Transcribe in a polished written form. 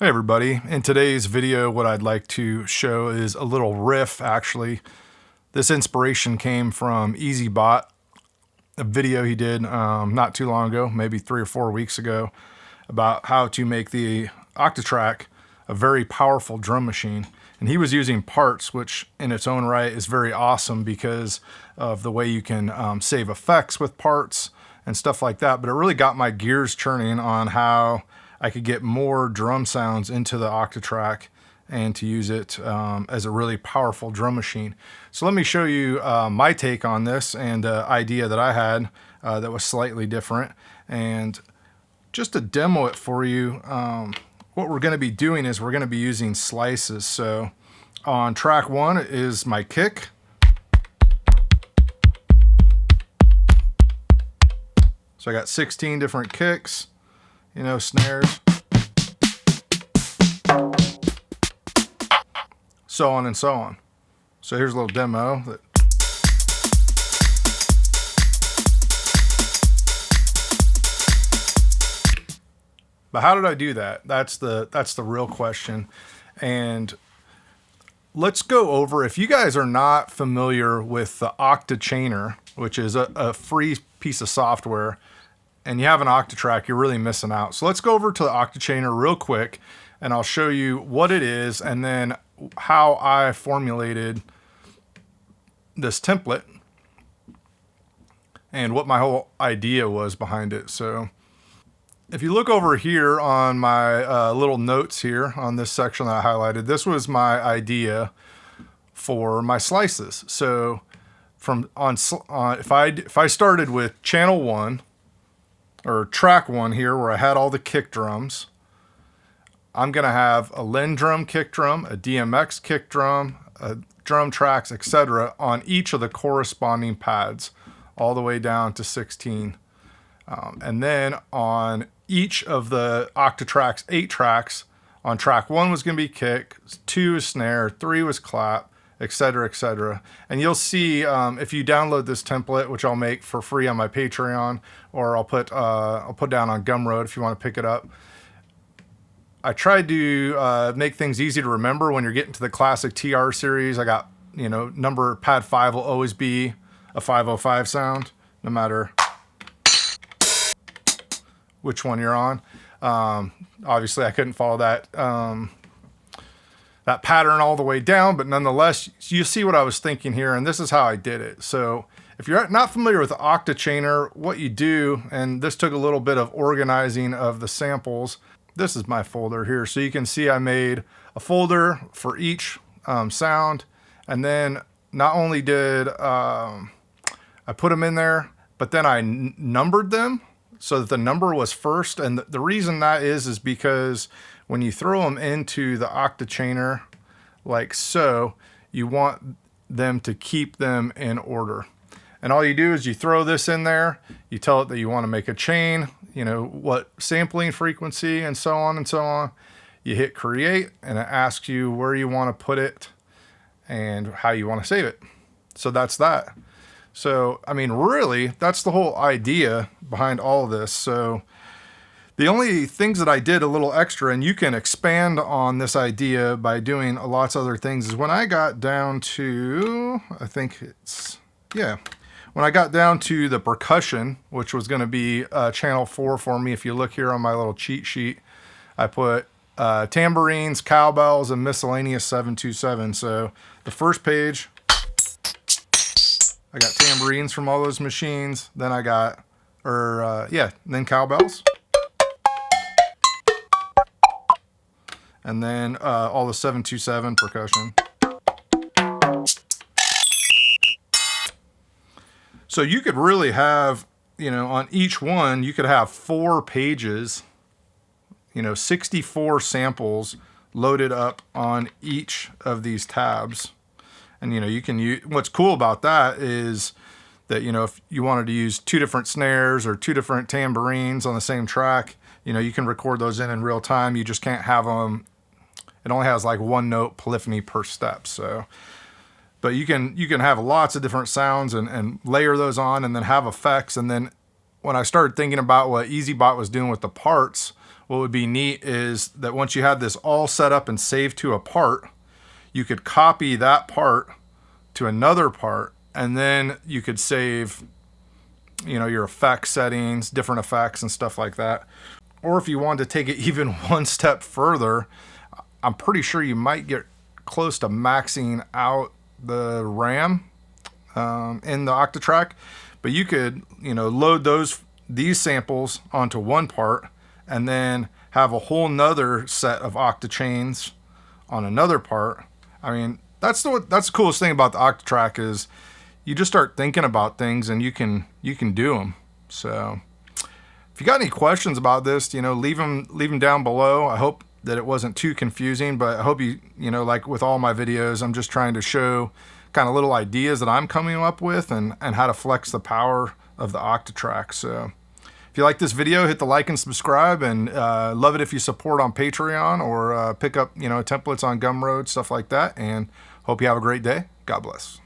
Hey everybody, in today's video what I'd like to show is a little riff actually. This inspiration came from EZBOTS, a video he did not too long ago, maybe 3 or 4 weeks ago, about how to make the Octatrack a very powerful drum machine. And he was using parts, which in its own right is very awesome because of the way you can save effects with parts and stuff like that. But it really got my gears churning on how I could get more drum sounds into the Octatrack and to use it as a really powerful drum machine. So let me show you my take on this and the idea that I had that was slightly different. And just to demo it for you, what we're going to be doing is we're going to be using slices. So on track 1 is my kick. So I got 16 different kicks, you know, snares, so on and so on. So here's a little demo. But how did I do that? That's the real question. And let's go over, if you guys are not familiar with the Octachainer, which is a free piece of software, and you have an Octatrack, you're really missing out. So let's go over to the Octachainer real quick, and I'll show you what it is and then how I formulated this template and what my whole idea was behind it. So if you look over here on my little notes here on this section that I highlighted, this was my idea for my slices. So if I started with channel 1 or track 1 here where I had all the kick drums, I'm gonna have a Lindrum kick drum, a DMX kick drum, drum tracks, etc. on each of the corresponding pads, all the way down to 16. And then on each of the Octatrack's 8 tracks, on track 1 was gonna be kick, 2 was snare, 3 was clap, etc., etc. And you'll see if you download this template, which I'll make for free on my Patreon, or I'll put down on Gumroad if you want to pick it up. I tried to make things easy to remember when you're getting to the classic TR series. I got, you know, pad 5 will always be a 505 sound, no matter which one you're on. Obviously, I couldn't follow that pattern all the way down, but nonetheless, you see what I was thinking here, and this is how I did it. So if you're not familiar with the Octachainer, what you do, and this took a little bit of organizing of the samples. This is my folder here. So you can see I made a folder for each sound, and then not only did I put them in there, but then I numbered them so that the number was first. And the reason that is because when you throw them into the Octachainer like so, you want them to keep them in order. And all you do is you throw this in there, you tell it that you want to make a chain, you know, what sampling frequency and so on and so on. You hit create and it asks you where you want to put it and how you want to save it. So that's that. So, I mean, really, that's the whole idea behind all of this. So the only things that I did a little extra, and you can expand on this idea by doing lots of other things, is when I got down to, when I got down to the percussion, which was going to be channel 4 for me. If you look here on my little cheat sheet, I put tambourines, cowbells, and miscellaneous 727. So the first page, I got tambourines from all those machines. Then I got, then cowbells. And then all the 727 percussion. So you could really have, you know, on each one, you could have 4 pages, you know, 64 samples loaded up on each of these tabs. And, you know, you can use, what's cool about that is that, you know, if you wanted to use 2 different snares or 2 different tambourines on the same track, you know, you can record those in real time. You just can't have them. It only has like 1 note polyphony per step. So, but you can have lots of different sounds and layer those on and then have effects. And then when I started thinking about what EZBOTS was doing with the parts, what would be neat is that once you have this all set up and saved to a part, you could copy that part to another part, and then you could save, you know, your effect settings, different effects and stuff like that. Or if you wanted to take it even one step further, I'm pretty sure you might get close to maxing out the RAM in the Octatrack, but you could, you know, load these samples onto one part and then have a whole nother set of Octachains on another part. I mean, that's the coolest thing about the Octatrack is you just start thinking about things and you can do them. So if you got any questions about this, you know, leave them down below. I hope that it wasn't too confusing, but I hope you know, like with all my videos, I'm just trying to show kind of little ideas that I'm coming up with and how to flex the power of the Octatrack. So if you like this video, hit the like and subscribe, and love it if you support on Patreon or pick up, you know, templates on Gumroad, stuff like that. And hope you have a great day. God bless.